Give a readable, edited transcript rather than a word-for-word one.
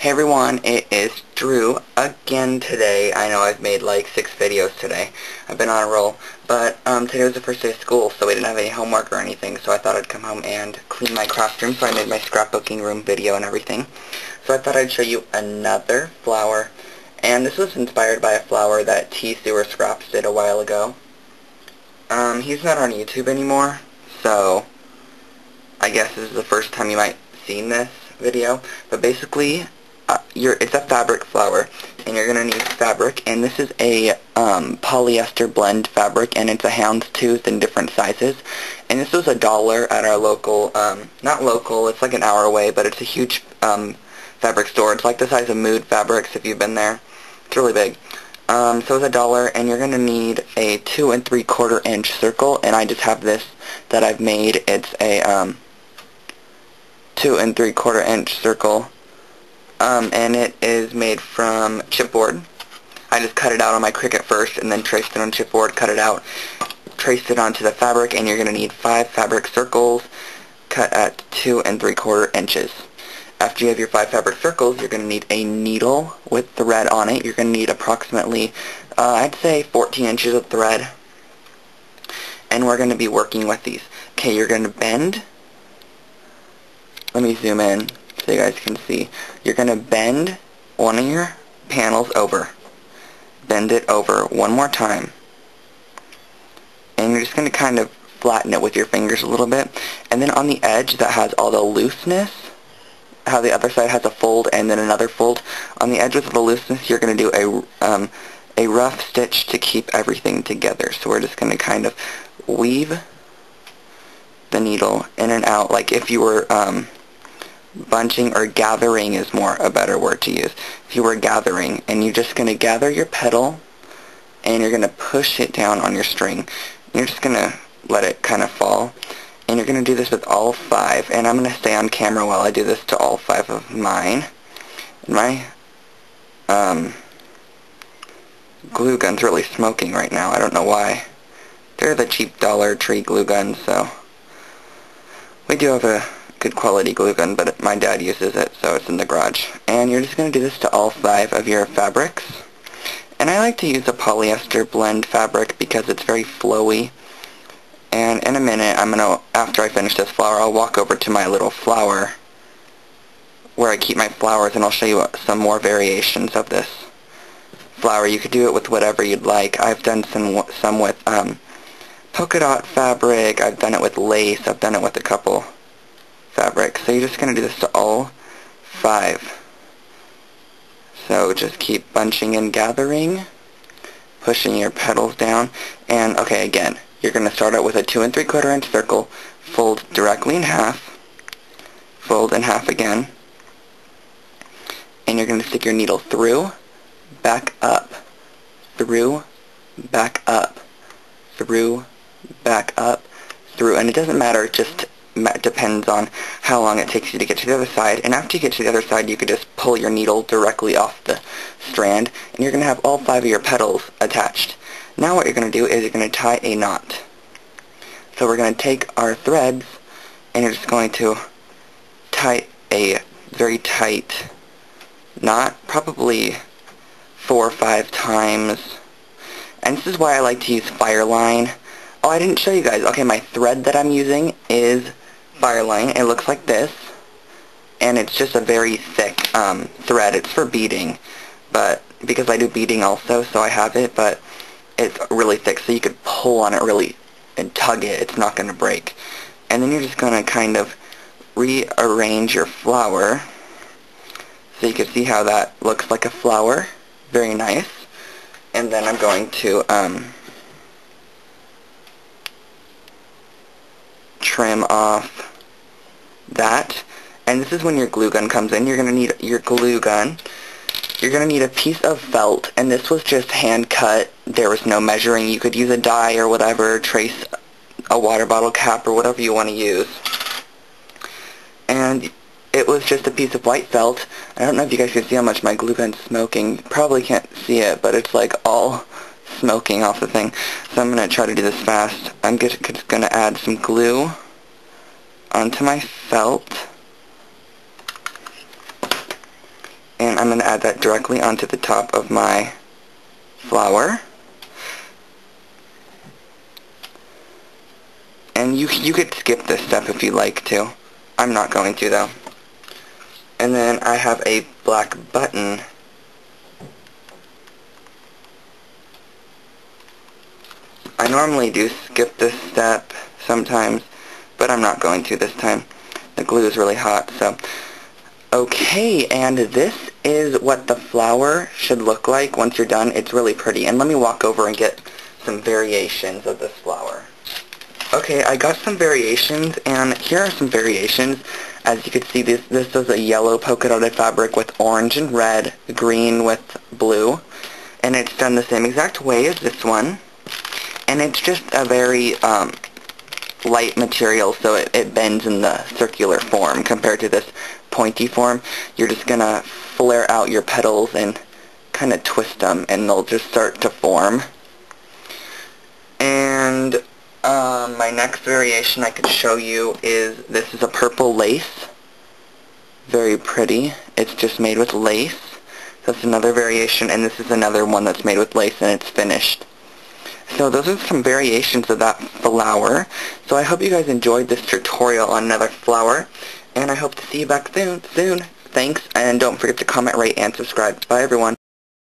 Hey everyone, it is Drew again today. I know I've made like 6 videos today. I've been on a roll. But today was the first day of school, so we didn't have any homework or anything, so I thought I'd come home and clean my craft room, so I made my scrapbooking room video and everything. So I thought I'd show you another flower, and this was inspired by a flower that T. Sewer Scraps did a while ago. He's not on YouTube anymore, so I guess this is the first time you might have seen this video, but basically it's a fabric flower, and you're going to need fabric, and this is a polyester blend fabric, and it's a houndstooth in different sizes, and this was $1 at our local, not local, it's like an hour away, but it's a huge fabric store. It's like the size of Mood Fabrics if you've been there. It's really big. So it's $1, and you're going to need a 2 3/4 inch circle, and I just have this that I've made. It's a 2 3/4 inch circle. And it is made from chipboard. I just cut it out on my Cricut first, and then traced it on chipboard, cut it out, traced it onto the fabric, and you're going to need 5 fabric circles cut at 2 3/4 inches. After you have your 5 fabric circles, you're going to need a needle with thread on it. You're going to need approximately, I'd say 14 inches of thread. And we're going to be working with these. Okay, you're going to bend. Let me zoom in so you guys can see. You're going to bend one of your panels over. Bend it over one more time. And you're just going to kind of flatten it with your fingers a little bit. And then on the edge that has all the looseness, how the other side has a fold and then another fold, on the edge with the looseness you're going to do a rough stitch to keep everything together. So we're just going to kind of weave the needle in and out, like if you were bunching, or gathering is more a better word to use. If you were gathering, and you're just going to gather your petal, and you're going to push it down on your string. You're just going to let it kind of fall, and you're going to do this with all 5, and I'm going to stay on camera while I do this to all 5 of mine. And my glue gun's really smoking right now. I don't know why. They're the cheap Dollar Tree glue guns, so we do have a good quality glue gun, but my dad uses it, so it's in the garage. And you're just going to do this to all 5 of your fabrics. And I like to use a polyester blend fabric because it's very flowy. And in a minute, after I finish this flower, I'll walk over to my little flower where I keep my flowers, and I'll show you some more variations of this flower. You could do it with whatever you'd like. I've done some with polka dot fabric. I've done it with lace. I've done it with a couple fabrics. So you're just going to do this to all 5. So just keep bunching and gathering, pushing your petals down, and okay, again, you're going to start out with a 2 3/4 inch circle, fold directly in half, fold in half again, and you're going to stick your needle through, back up, through, back up, through, back up, through, and it doesn't matter, it just depends on how long it takes you to get to the other side. And after you get to the other side, you could just pull your needle directly off the strand, and you're going to have all 5 of your petals attached. Now what you're going to do is you're going to tie a knot. So we're going to take our threads, and you're just going to tie a very tight knot, probably 4 or 5 times. And this is why I like to use Fireline. Oh, I didn't show you guys. Okay, my thread that I'm using is Fireline. It looks like this, and it's just a very thick thread. It's for beading, but because I do beading also, so I have it, but it's really thick, so you could pull on it really and tug it. It's not going to break. And then you're just going to kind of rearrange your flower so you can see how that looks like a flower. Very nice. And then I'm going to trim off that, and this is when your glue gun comes in. You're going to need your glue gun. You're going to need a piece of felt, and this was just hand cut. There was no measuring. You could use a die or whatever, trace a water bottle cap or whatever you want to use. And it was just a piece of white felt. I don't know if you guys can see how much my glue gun's smoking. Probably can't see it, but it's like all smoking off the thing. So I'm going to try to do this fast. I'm just going to add some glue onto my felt. I'm going to add that directly onto the top of my flower. And you could skip this step if you like to. I'm not going to, though. And then I have a black button. I normally do skip this step sometimes, but I'm not going to this time. The glue is really hot, so. Okay, and this is what the flower should look like once you're done. It's really pretty. And let me walk over and get some variations of this flower. Okay, I got some variations, and here are some variations. As you can see, this is a yellow polka dotted fabric with orange and red, green with blue, and it's done the same exact way as this one. And it's just a very light material, so it bends in the circular form compared to this pointy form. You're just gonna flare out your petals and kind of twist them, and they'll just start to form. And my next variation I could show you is, this is a purple lace. Very pretty. It's just made with lace. That's another variation, and this is another one that's made with lace and it's finished. So those are some variations of that flower. So I hope you guys enjoyed this tutorial on another flower, and I hope to see you back soon. Thanks, and don't forget to comment, rate, and subscribe. Bye everyone.